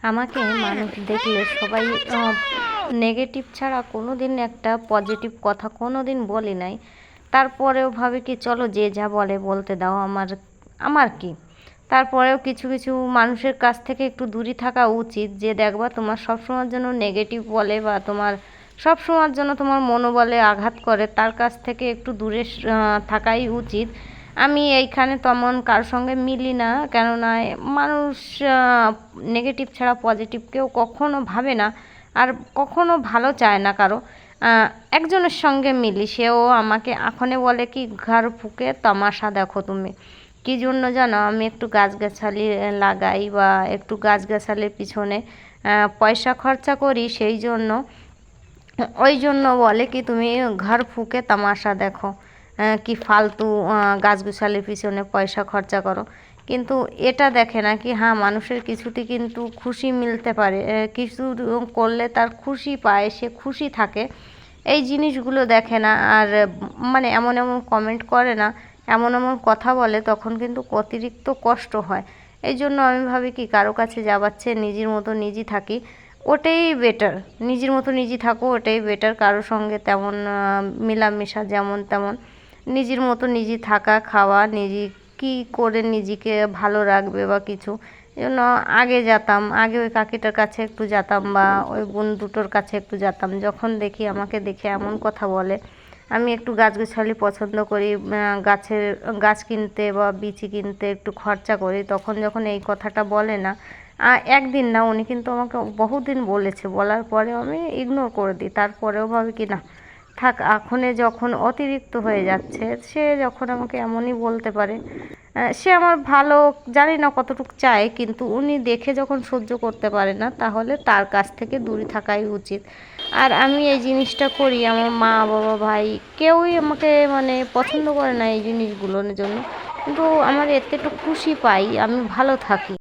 আমাকে মানুষ দেখলে সবাই নেগেটিভ ছাড়া কোনো দিন একটা পজিটিভ কথা কোনো দিন বলি নাই। তারপরেও ভাবে কি চলো যে যা বলে বলতে দাও, আমার আমার কি। তারপরেও কিছু কিছু মানুষের কাছ থেকে একটু দূরে থাকা উচিত, যে দেখবা তোমার সবসময়ের জন্য নেগেটিভ বলে বা তোমার সবসময়ের জন্য তোমার মনোবলে আঘাত করে, তার কাছ থেকে একটু দূরে থাকাই উচিত। আমি এইখানে তেমন কারোর সঙ্গে মিলি না, কেননা মানুষ নেগেটিভ ছাড়া পজিটিভ কেউ কখনো ভাবে না, আর কখনো ভালো চায় না কারো। একজনের সঙ্গে মিলি, সেও আমাকে এখনে বলে কি ঘর ফুকে তামাশা দেখো তুমি। কী জন্য জানো, আমি একটু গাছগাছালি লাগাই বা একটু গাছগাছালির পিছনে পয়সা খরচা করি, সেই জন্য ওই জন্য বলে কি তুমি ঘর ফুকে তামাশা দেখো, কি ফালতু গাছগাছালির পিছনে পয়সা খরচা করো। কিন্তু এটা দেখে না কি হ্যাঁ, মানুষের কিছুতে কিন্তু খুশি মিলতে পারে, কিছু করলে তার খুশি পায়, সে খুশি থাকে, এই জিনিসগুলো দেখে না। আর মানে এমন এমন কমেন্ট করে না, এমন এমন কথা বলে, তখন কিন্তু অতিরিক্ত কষ্ট হয়। এই জন্য আমি ভাবি কি কারো কাছে যাবার চেয়ে নিজের মতো নিজে থাকি, ওটাই বেটার। নিজের মতো নিজে থাকো, ওটাই বেটার। কারোর সঙ্গে তেমন মেলামেশা যেমন তেমন, নিজের মতো নিজে থাকা, খাওয়া, নিজে কী করে নিজেকে ভালো রাখবে বা কিছু। জন্য আগে যেতাম, আগে ওই কাকিটার কাছে একটু যেতাম বা ওই বোন দুটোর কাছে একটু যেতাম, যখন দেখি আমাকে দেখে এমন কথা বলে। আমি একটু গাছগাছালি পছন্দ করি, গাছ কিনতে বা বিচি কিনতে একটু খরচা করি, তখন যখন এই কথাটা বলে না, একদিন না, উনি কিন্তু আমাকে বহুদিন বলেছে, বলার পরেও আমি ইগনোর করে দিই। তারপরেও ভাবি কি না থাক, এখনে যখন অতিরিক্ত হয়ে যাচ্ছে, সে যখন আমাকে এমনই বলতে পারে, সে আমার ভালো জানি না কতটুকু চায়, কিন্তু উনি দেখে যখন সহ্য করতে পারে না, তাহলে তার কাছ থেকে দূরে থাকাই উচিত। আর আমি এই জিনিসটা করি, আমার মা বাবা ভাই কেউই আমাকে মানে পছন্দ করে না এই জিনিসগুলোর জন্য, কিন্তু আমার এতে একটু খুশি পাই, আমি ভালো থাকি।